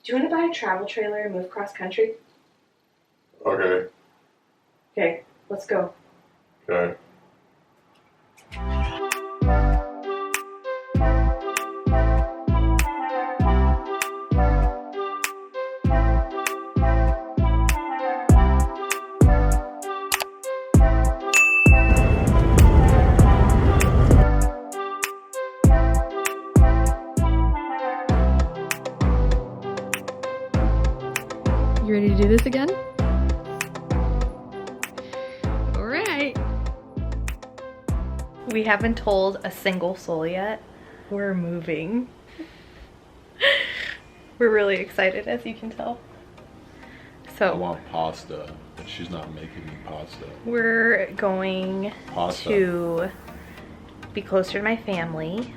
Do you want to buy a travel trailer and move cross country? Okay. Okay, let's go. Okay. You ready to do this again? All right. We haven't told a single soul yet. We're moving. We're really excited, as you can tell. I So want pasta, but she's not making me pasta. we're going Pasta. to be closer to my family.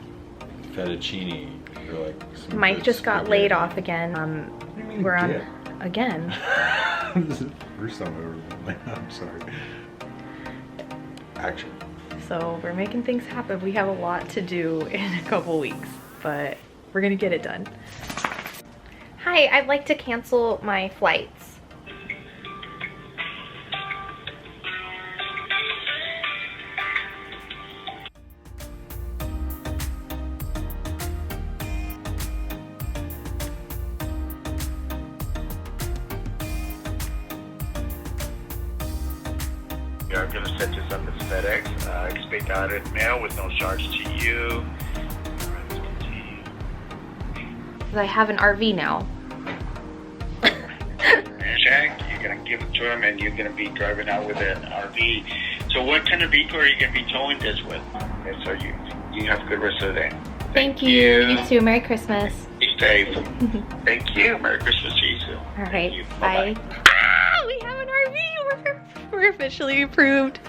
Fettuccine. Or like some Mike good just got spaghetti. laid off again. What do you mean We're on again? again. This is the first time I've ever been laid off. I'm sorry. Action. So we're making things happen. We have a lot to do in a couple weeks, but we're gonna get it done. Hi, I'd like to cancel my flights. Yeah, I'm gonna set this up as FedEx. Expect audit mail with no charge to you. Because I have an RV now. Check. You're gonna give it to him, and you're gonna be driving out with an RV. So, what kind of vehicle are you gonna be towing this with? Okay, so you have a good rest of the day. Thank you. You too. Merry Christmas. Be safe. Thank you. Merry Christmas to you too. All right. Thank you. Bye. Bye-bye. Ah, we have an RV. We're officially approved.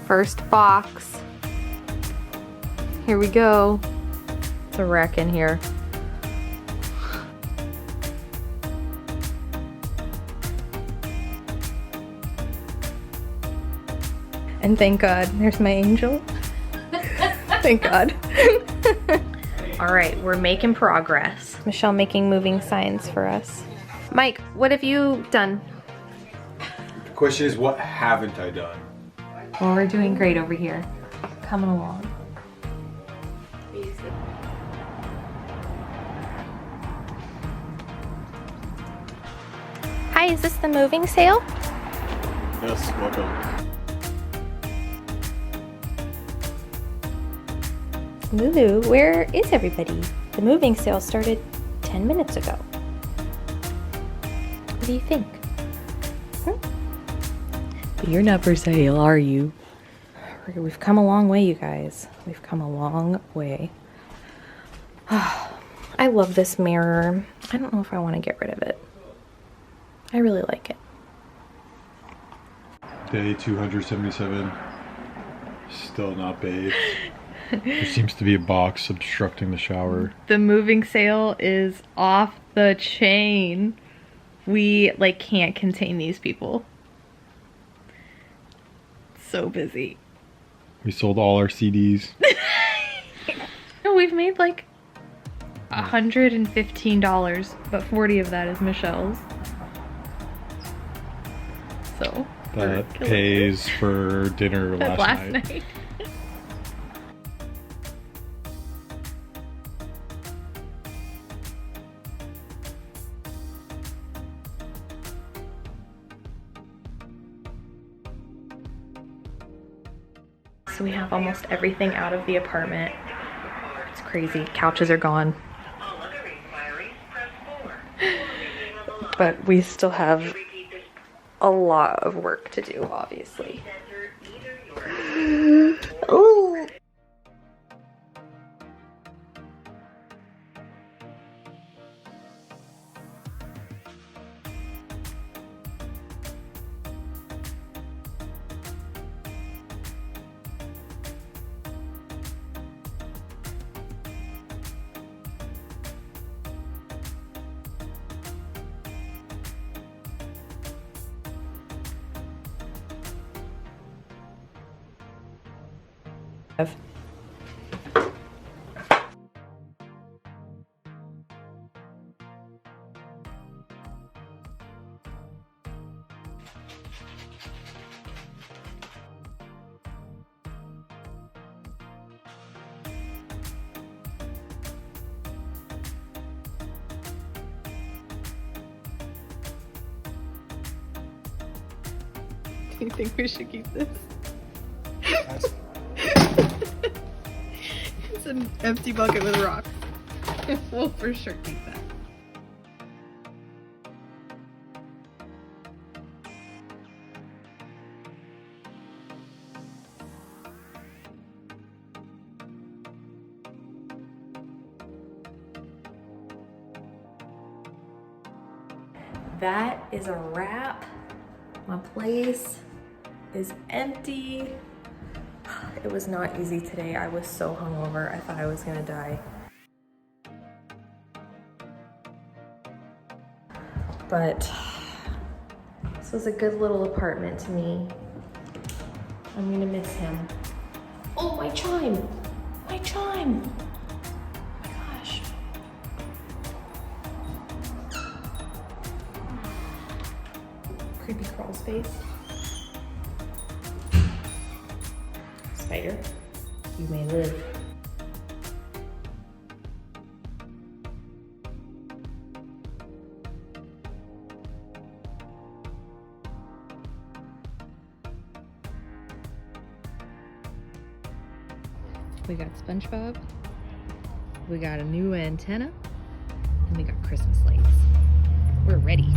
First box. Here we go. It's a wreck in here. And thank God, there's my angel. Thank God. All right, we're making progress. Michelle making moving signs for us. Mike, what have you done? The question is, what haven't I done? Well, we're doing great over here. Coming along. Hi, is this the moving sale? Yes, welcome. Lulu, where is everybody? The moving sale started 10 minutes ago. What do you think? But you're not for sale, are you? We've come a long way, you guys. We've come a long way. I love this mirror. I don't know if I want to get rid of it. I really like it. Day 277. Still not bathed. There seems to be a box obstructing the shower. The moving sale is off the chain. We can't contain these people. So busy. We sold all our CDs. No, we've made $115, but 40 of that is Michelle's. So That pays for dinner last night. So we have almost everything out of the apartment. It's crazy. Couches are gone. But we still have a lot of work to do, obviously. Ooh. You think we should keep this? It's an empty bucket with rocks. We'll for sure keep that. That is a wrap. My place is empty. It was not easy today. I was so hungover. I thought I was gonna die. But this was a good little apartment to me. I'm gonna miss him. Oh, my chime! My chime! Oh my gosh. Creepy crawl space. Spider, you may live. We got SpongeBob, we got a new antenna, and we got Christmas lights. We're ready.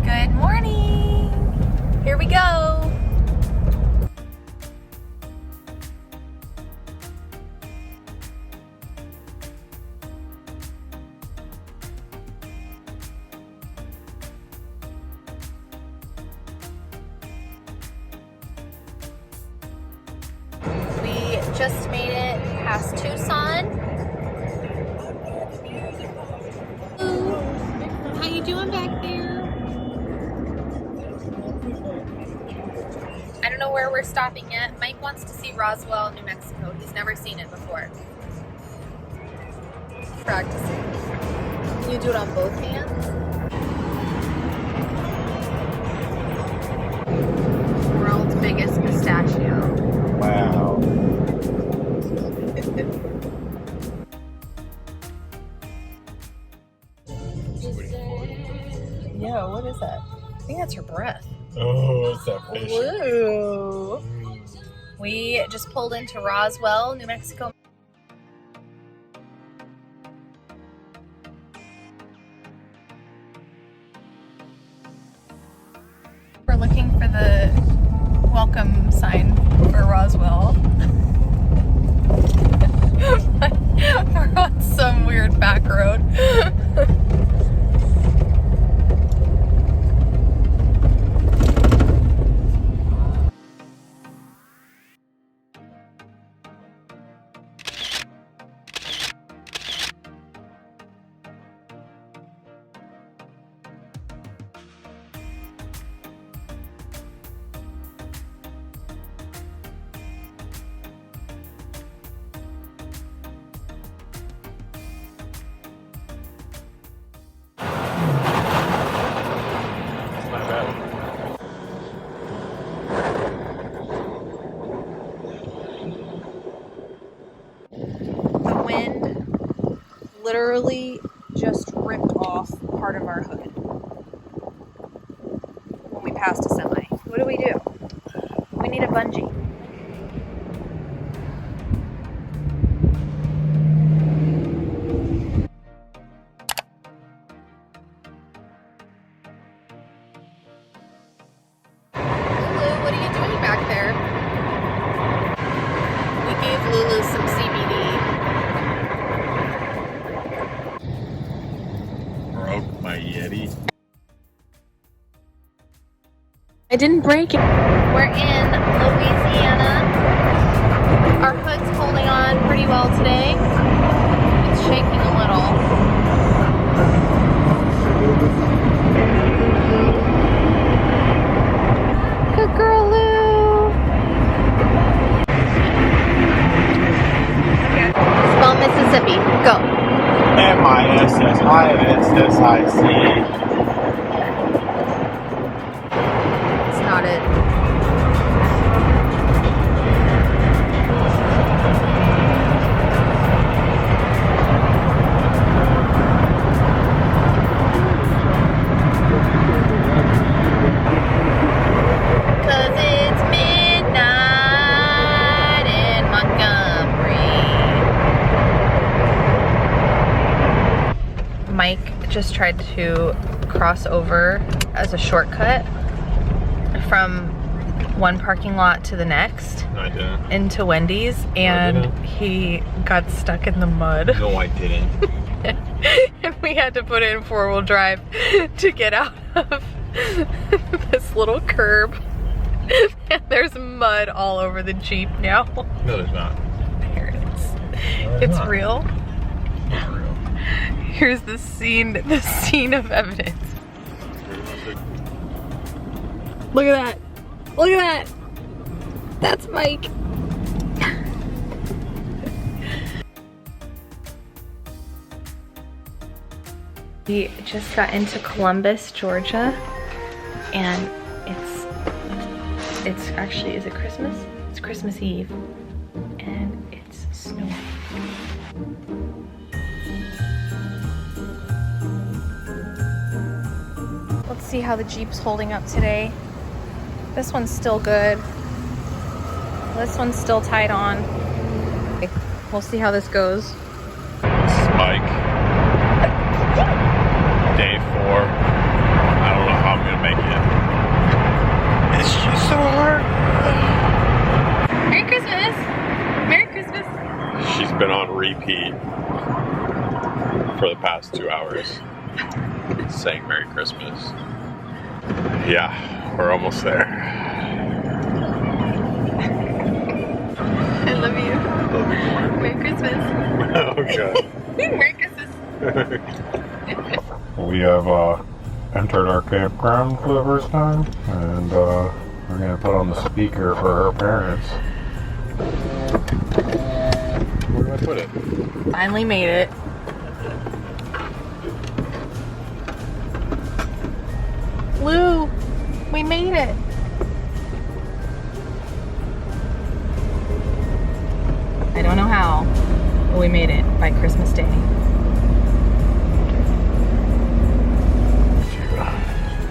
Good morning! Here we go! We just made it past Tucson. Ooh, how you doing back there? I don't know where we're stopping yet. Mike wants to see Roswell, New Mexico. He's never seen it before. Practicing. Can you do it on both hands? World's biggest pistachio. Wow. Yo, what is that? I think that's her breath. Oh, it's that fish. Woo! We just pulled into Roswell, New Mexico. We're looking for the welcome sign for Roswell. We're on some weird back road. The wind literally just ripped off part of our hood when we passed a semi. What do? We need a bungee. Lulu, what are you doing back there? We gave Lulu some CBD. Broke my Yeti. I didn't break it. We're in Louisiana. Our hood's holding on pretty well today. It's shaking a little. Good girl, Lou. Spell Mississippi. Go. MISSISSIC. It's not it. just tried to cross over as a shortcut from one parking lot to the next. I didn't. Into Wendy's, and he got stuck in the mud. No, I didn't. And we had to put it in 4-wheel drive to get out of this little curb. And there's mud all over the Jeep now. No, there's not. There it is. No, It's not. real. It's real. Here's the scene of evidence. Look at that. Look at that. That's Mike. We just got into Columbus, Georgia, and it's actually, is it Christmas? It's Christmas Eve, and it's snowing. Let's see how the Jeep's holding up today. This one's still good. This one's still tied on. Okay, we'll see how this goes. This is Mike. Day 4. I don't know how I'm gonna make it. It's just so hard. Merry Christmas! Merry Christmas! She's been on repeat for the past 2 hours saying Merry Christmas. Yeah, we're almost there. I love you. Love you more. Merry Christmas. Oh god. Merry Christmas. We have entered our campground for the first time, and we're gonna put on the speaker for her parents. Where do I put it? Finally made it. Lou, we made it. I don't know how, but we made it by Christmas Day.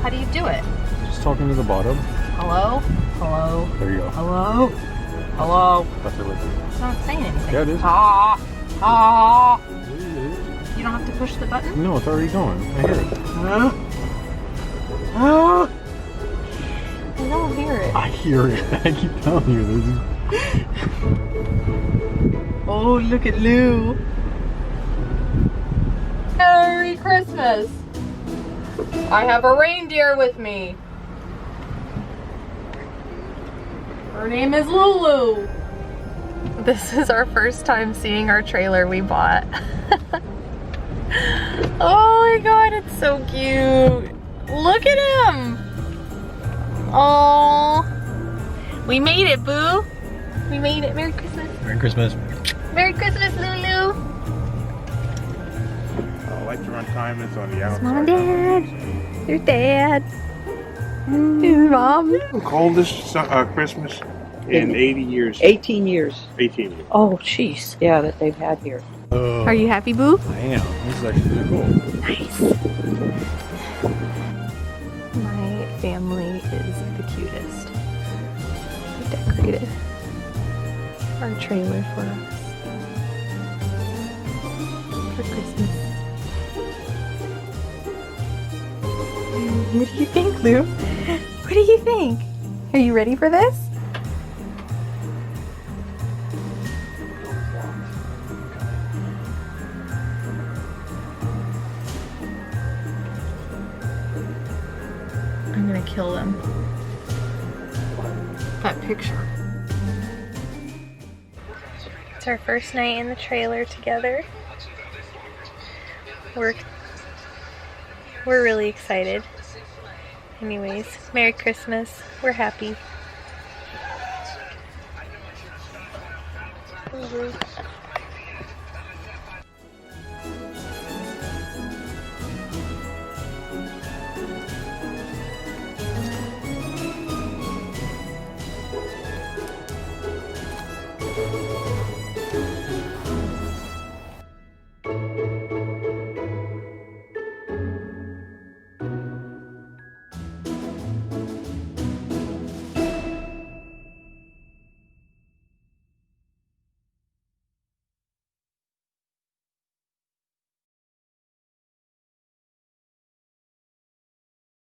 How do you do it? Just talking to the bottom. Hello? Hello? There you go. Hello? Hello? That's it. It's not saying anything. Yeah, it is. Ah! Ah! You don't have to push the button? No, it's already going. I hear it. I don't hear it. I hear it. I keep telling you this is. Oh, look at Lou. Merry Christmas. I have a reindeer with me. Her name is Lulu. This is our first time seeing our trailer we bought. Oh my god, it's so cute. Look at him. Oh, we made it, Boo. We made it. Merry Christmas. Merry Christmas. Merry Christmas, Lulu. Light run time is on the outside. Mom and Dad. Your dad. Your mom. Coldest Christmas in 80 years. 18 years. 18 years. Oh, jeez. Yeah, that they've had here. Are you happy, Boo? I am. This is actually really cool. Nice. My family is the cutest. They decorated our trailer for us for Christmas. What do you think, Lou? What do you think? Are you ready for this? I'm gonna kill them. That picture. It's our first night in the trailer together. We're really excited. Anyways, Merry Christmas. We're happy.